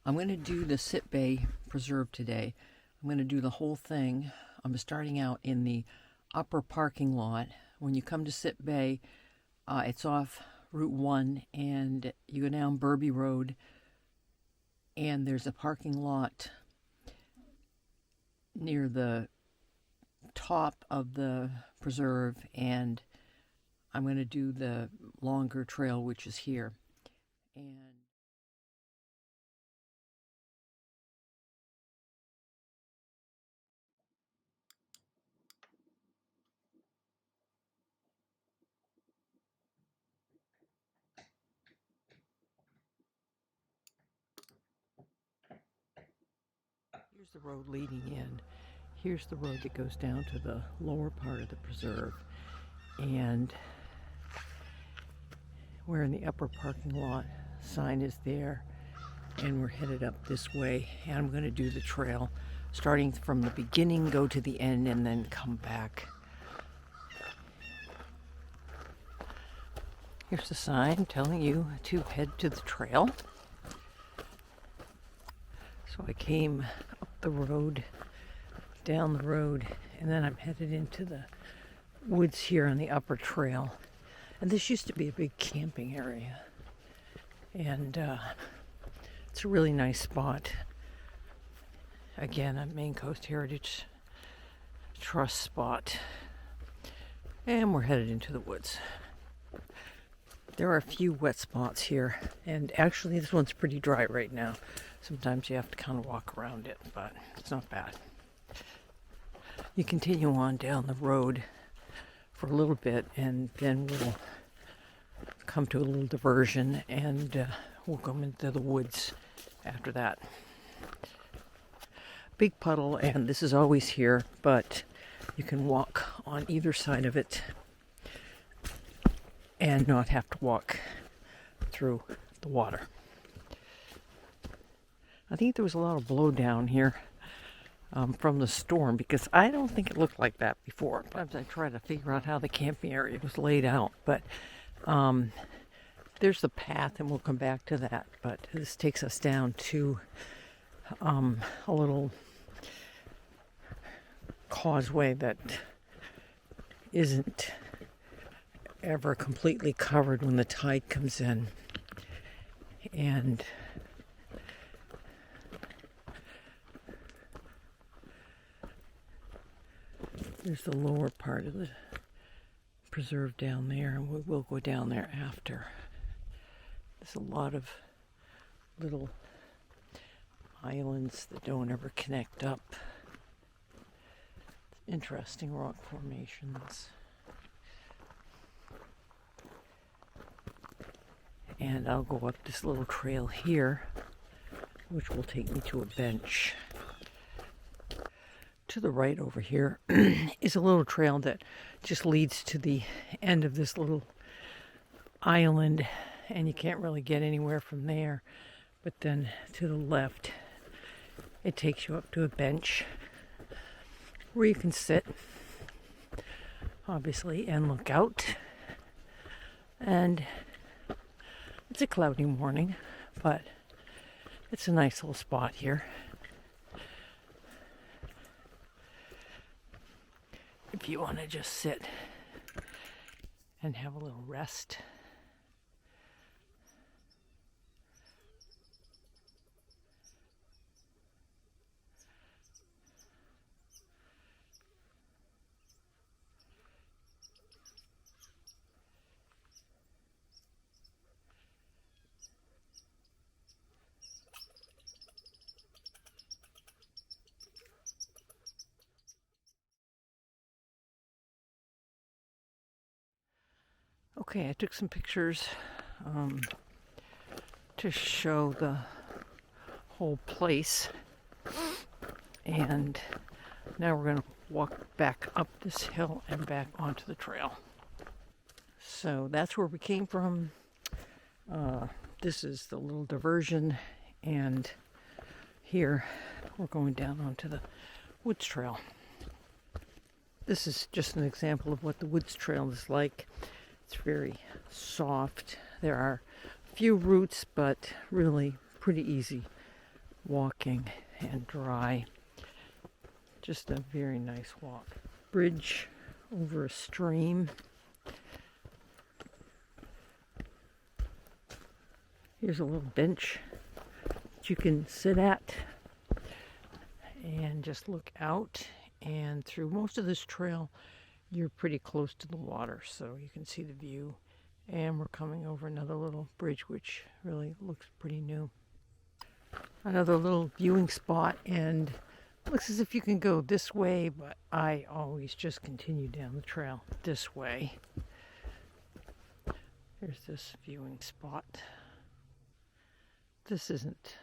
I'm going to do the Sipp Bay Preserve today. I'm going to do the whole thing. I'm starting out in the upper parking lot. When you come to Sipp Bay, it's off Route 1 and you go down Burby Road, and there's a parking lot near the top of the preserve, and I'm going to do the longer trail, which is here. And here's the road leading in. Here's the road that goes down to the lower part of the preserve. And we're in the upper parking lot. Sign is there. And we're headed up this way. And I'm going to do the trail, starting from the beginning, go to the end, and then come back. Here's the sign telling you to head to the trail. So I came up the road, down the road, and then I'm headed into the woods here on the upper trail. And this used to be a big camping area. And it's a really nice spot. Again, a Maine Coast Heritage Trust spot. And we're headed into the woods. There are a few wet spots here, and actually this one's pretty dry right now. Sometimes you have to kind of walk around it, but it's not bad. You continue on down the road for a little bit, and then we'll come to a little diversion, and we'll go into the woods after that. Big puddle, and this is always here, but you can walk on either side of it and not have to walk through the water. I think there was a lot of blowdown here from the storm, because I don't think it looked like that before. Sometimes I try to figure out how the camping area was laid out, but there's the path, and we'll come back to that. But this takes us down to a little causeway that isn't ever completely covered when the tide comes in. And there's the lower part of the preserve down there, and we will go down there after. There's a lot of little islands that don't ever connect up. Interesting rock formations. And I'll go up this little trail here, which will take me to a bench. To the right over here is a little trail that just leads to the end of this little island, and you can't really get anywhere from there. But then to the left, it takes you up to a bench where you can sit, obviously, and look out. And it's a cloudy morning, but it's a nice little spot here. If you want to just sit and have a little rest. Okay, I took some pictures to show the whole place, and now we're going to walk back up this hill and back onto the trail. So that's where we came from. This is the little diversion, and here we're going down onto the woods trail. This is just an example of what the woods trail is like. It's very soft. There are a few roots, but really pretty easy walking and dry. Just a very nice walk. Bridge over a stream. Here's a little bench that you can sit at and just look out. And through most of this trail, you're pretty close to the water, so you can see the view. And we're coming over another little bridge, which really looks pretty new. Another little viewing spot, and looks as if you can go this way, but I always just continue down the trail this way. There's this viewing spot. This isn't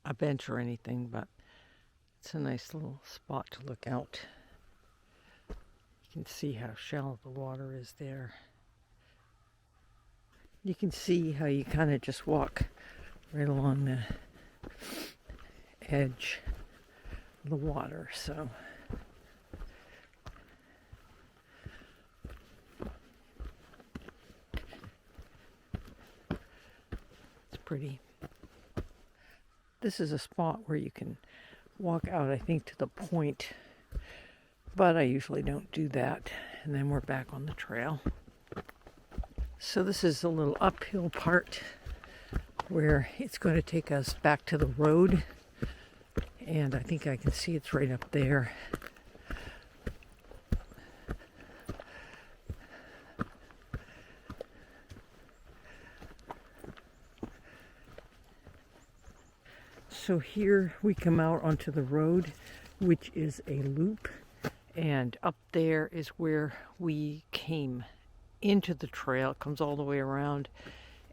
a bench or anything, but it's a nice little spot to look out. You can see how shallow the water is there. You can see how you kind of just walk right along the edge of the water, so it's pretty. This is a spot where you can walk out, I think, to the point, but I usually don't do that. And then we're back on the trail. So this is a little uphill part where it's going to take us back to the road. And I think I can see it's right up there. So here we come out onto the road, which is a loop, and up there is where we came into the trail. It comes all the way around,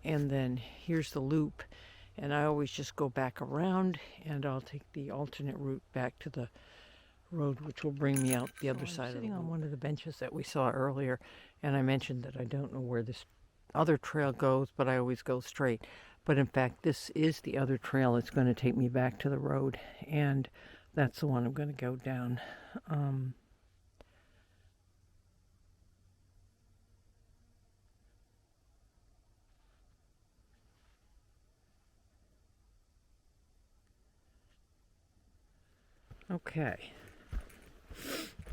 and then here's the loop, and I always just go back around, and I'll take the alternate route back to the road, which will bring me out the other side of the loop. I'm sitting on one of the benches that we saw earlier, and I mentioned that I don't know where this other trail goes, but I always go straight. But in fact, this is the other trail that's going to take me back to the road, and that's the one I'm going to go down. Okay.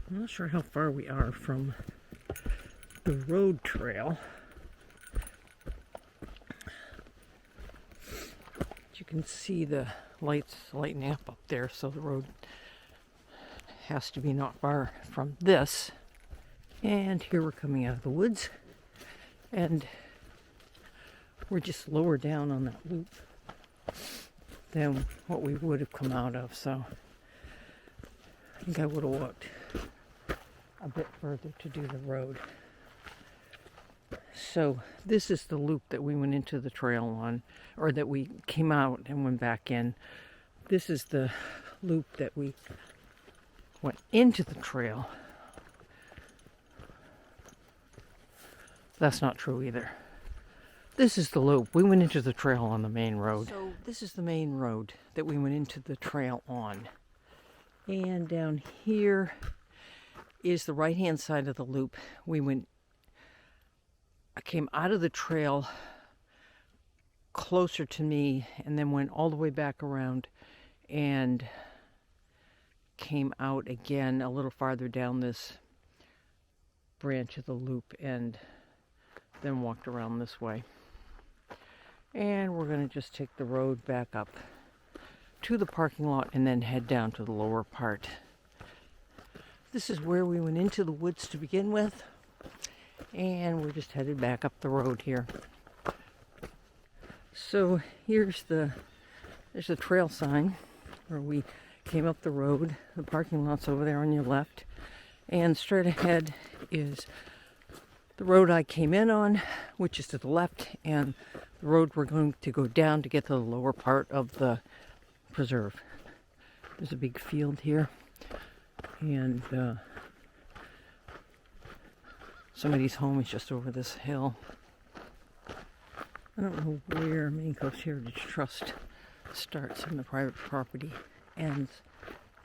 I'm not sure how far we are from the road trail. You can see the lights lighting up there, so the road has to be not far from this. And here we're coming out of the woods, and we're just lower down on that loop than what we would have come out of, so I think I would have walked a bit further to do the road. So this is the loop that we went into the trail on, or that we came out and went back in. This is the loop that we went into the trail. That's not true either. This is the loop. We went into the trail on the main road. So this is the main road that we went into the trail on. And down here is the right-hand side of the loop. I came out of the trail closer to me and then went all the way back around and came out again a little farther down this branch of the loop and then walked around this way. And we're going to just take the road back up to the parking lot and then head down to the lower part. This is where we went into the woods to begin with, and we're just headed back up the road here. So there's the trail sign where we came up the road. The parking lot's over there on your left, and straight ahead is the road I came in on, which is to the left, and the road we're going to go down to get to the lower part of the preserve. There's a big field here, and somebody's home is just over this hill. I don't know where Maine Coast Heritage Trust starts and the private property ends,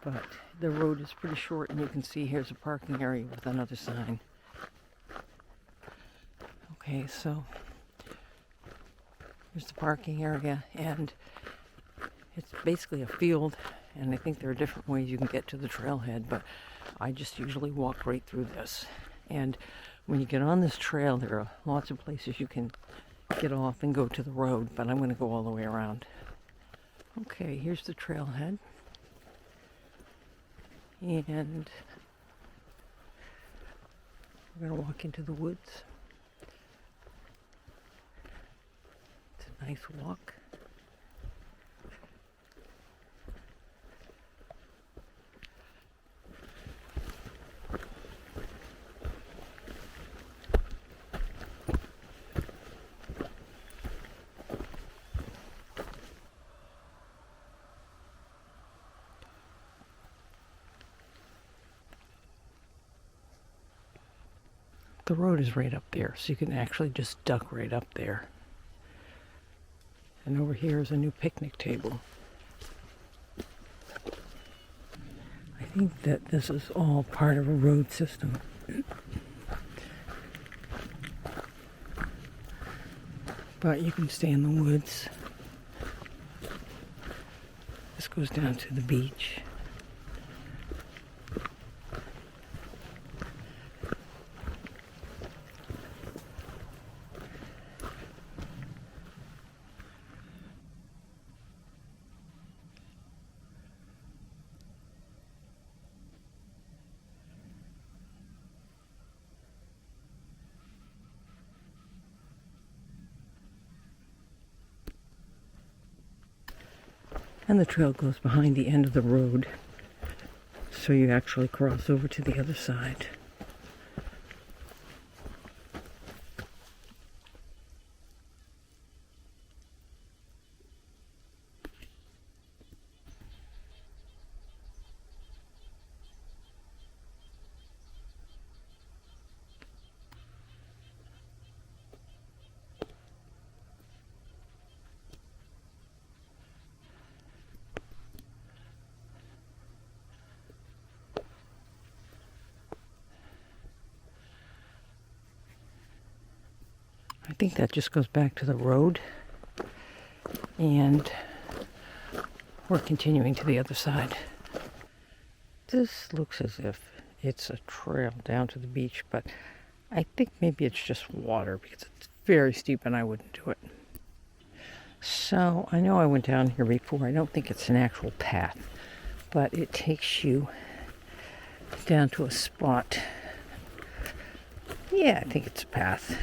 but the road is pretty short, and you can see here's a parking area with another sign. Okay, so here's the parking area, and It's basically a field, and I think there are different ways you can get to the trailhead, but I just usually walk right through this. And when you get on this trail, there are lots of places you can get off and go to the road, but I'm going to go all the way around. Okay, here's the trailhead. And we're going to walk into the woods. It's a nice walk. The road is right up there, so you can actually just duck right up there. And over here is a new picnic table. I think that this is all part of a road system. But you can stay in the woods. This goes down to the beach. And the trail goes behind the end of the road, so you actually cross over to the other side. I think that just goes back to the road, and we're continuing to the other side. This looks as if it's a trail down to the beach, but I think maybe it's just water because it's very steep and I wouldn't do it. So I know I went down here before. I don't think it's an actual path, but it takes you down to a spot. Yeah, I think it's a path.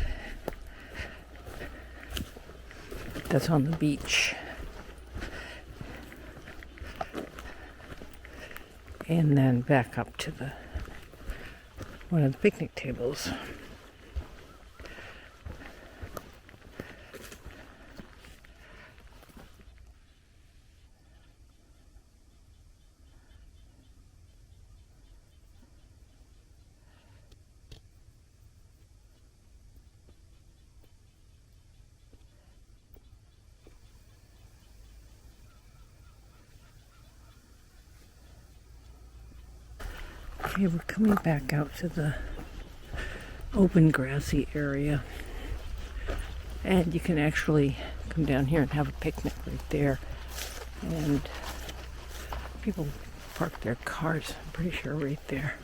That's on the beach. And then back up to one of the picnic tables. Okay, we're coming back out to the open grassy area, and you can actually come down here and have a picnic right there. And people park their cars, I'm pretty sure, right there.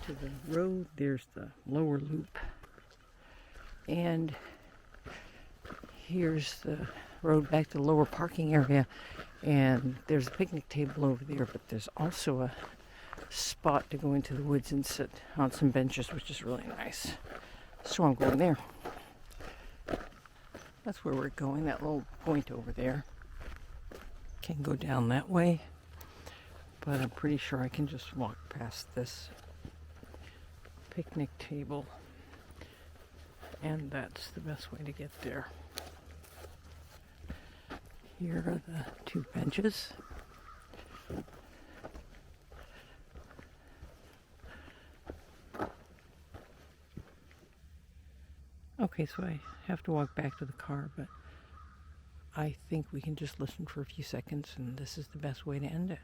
To the road, there's the lower loop, and here's the road back to the lower parking area, and there's a picnic table over there, but there's also a spot to go into the woods and sit on some benches, which is really nice. So I'm going there. That's where we're going, that little point over there. Can go down that way, but I'm pretty sure I can just walk past this picnic table, and that's the best way to get there. Here are the two benches. Okay, so I have to walk back to the car, but I think we can just listen for a few seconds, and this is the best way to end it.